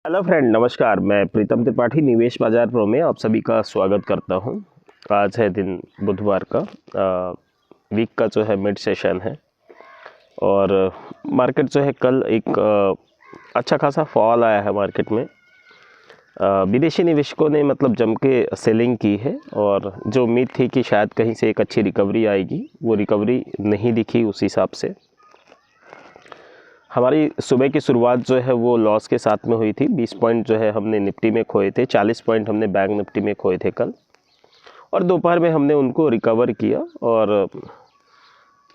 Hello friend, नमस्कार। मैं प्रीतम त्रिपाठी निवेश बाजार प्रो में आप सभी का स्वागत करता हूं। आज है दिन बुधवार का, वीक का जो है मिड सेशन है और मार्केट जो है कल एक अच्छा खासा फॉल आया है मार्केट में। विदेशी निवेशकों ने मतलब जम के सेलिंग की है और जो उम्मीद थी कि शायद कहीं से एक अच्छी रिकवरी आएगी, वो रिकवरी नहीं दिखी उस हिसाब से। हमारी सुबह की शुरुआत जो है वो लॉस के साथ में हुई थी। 20 पॉइंट जो है हमने निफ्टी में खोए थे, 40 पॉइंट हमने बैंक निफ्टी में खोए थे कल, और दोपहर में हमने उनको रिकवर किया और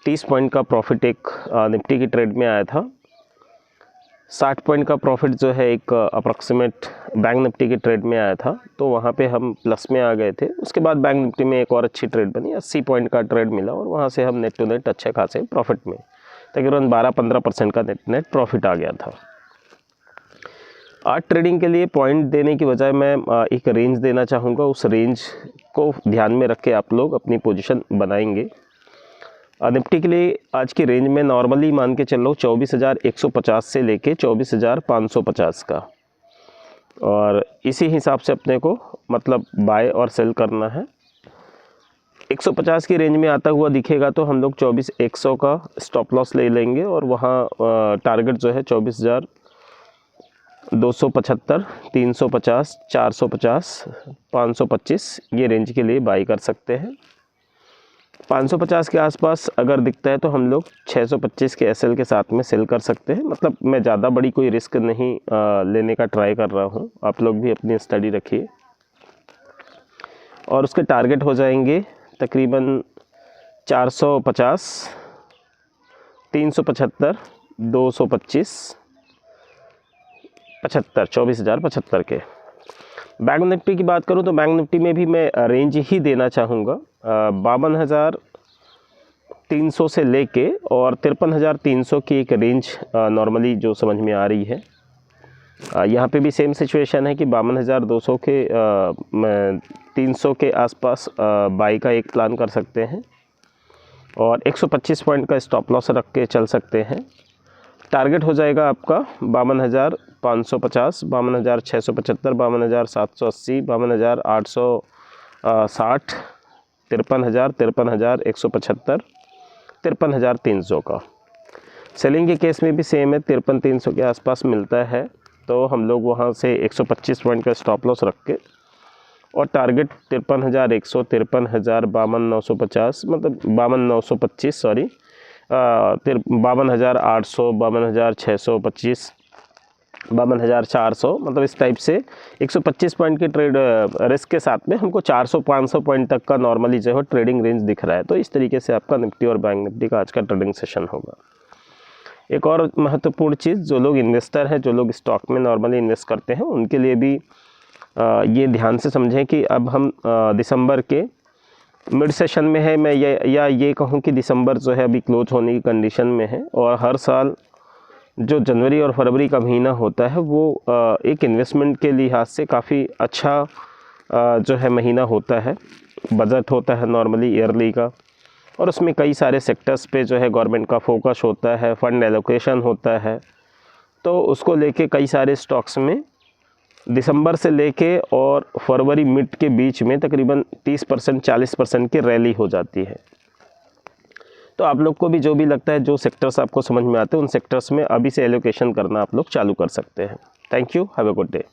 30 पॉइंट का प्रॉफिट एक निफ्टी की ट्रेड में आया था। 60 पॉइंट का प्रॉफिट जो है एक अप्रॉक्सीमेट बैंक निफ्टी की ट्रेड में आया था, तो वहाँ पे हम प्लस में आ गए थे। उसके बाद बैंक निफ्टी में एक और अच्छी ट्रेड बनी, 80 पॉइंट का ट्रेड मिला और वहाँ से हम नेट टू नेट अच्छे खासे प्रॉफिट में तकरीबन 12-15% का नेट प्रॉफिट आ गया था। आज ट्रेडिंग के लिए पॉइंट देने की बजाय मैं एक रेंज देना चाहूँगा। उस रेंज को ध्यान में रख के आप लोग अपनी पोजीशन बनाएंगे। निफ्टी के लिए आज की रेंज में नॉर्मली मान के चल रहा हूँ 24,150 से लेके 24,550 का, और इसी हिसाब से अपने को मतलब बाय और सेल करना है। 150 की रेंज में आता हुआ दिखेगा तो हम लोग 24,100 का स्टॉप लॉस ले लेंगे और वहाँ टारगेट जो है 24,275, 350, 450, 525 ये रेंज के लिए बाई कर सकते हैं। 550 के आसपास अगर दिखता है तो हम लोग 625 के एसएल के साथ में सेल कर सकते हैं। मतलब मैं ज़्यादा बड़ी कोई रिस्क नहीं लेने का ट्राई कर रहा हूँ, आप लोग भी अपनी स्टडी रखिए। और उसके टारगेट हो जाएंगे तकरीबन 450, 375, 225, 75, 24,075 के। बैंक निफ्टी की बात करूं तो बैंक निफ्टी में भी मैं रेंज ही देना चाहूँगा। 52,300 से लेके और 53,300 की एक रेंज नॉर्मली जो समझ में आ रही है। यहाँ पे भी सेम सिचुएशन है कि 52,200 के 300 के आसपास बाई का एक प्लान कर सकते हैं और 125 पॉइंट का स्टॉप लॉस रख के चल सकते हैं। टारगेट हो जाएगा आपका 52,550, 52,675, 52,780, 52,860, 53,000, 53,175, 53,300 का। सेलिंग के केस में भी सेम है, 53,300 के आसपास मिलता है तो हम लोग वहाँ से 125 पॉइंट का स्टॉप लॉस रख के और टारगेट 53,100, 53,000, 52,950, मतलब 52,925 सॉरी, 52,800, 52,625, 52,400, मतलब इस टाइप से 125 पॉइंट के ट्रेड रिस्क के साथ में हमको 400-500 पॉइंट तक का नॉर्मली जो है ट्रेडिंग रेंज दिख रहा है। तो इस तरीके से आपका निफ्टी और बैंक निफ्टी का आज का ट्रेडिंग सेशन होगा। एक और महत्वपूर्ण चीज़, जो लोग इन्वेस्टर हैं, जो लोग स्टॉक में नॉर्मली इन्वेस्ट करते हैं, उनके लिए भी ये ध्यान से समझें कि अब हम दिसंबर के मिड सेशन में है। मैं ये कहूँ कि दिसंबर जो है अभी क्लोज होने की कंडीशन में है और हर साल जो जनवरी और फरवरी का महीना होता है वो एक इन्वेस्टमेंट के लिहाज से काफ़ी अच्छा जो है महीना होता है। बजट होता है नॉर्मली ईयरली का, और उसमें कई सारे सेक्टर्स पे जो है गवर्नमेंट का फोकस होता है, फंड एलोकेशन होता है। तो उसको लेके कई सारे स्टॉक्स में दिसंबर से लेके और फरवरी मिड के बीच में तकरीबन 30%, 40% की रैली हो जाती है। तो आप लोग को भी जो भी लगता है, जो सेक्टर्स आपको समझ में आते हैं, उन सेक्टर्स में अभी से एलोकेशन करना आप लोग चालू कर सकते हैं। Thank you, have a good day.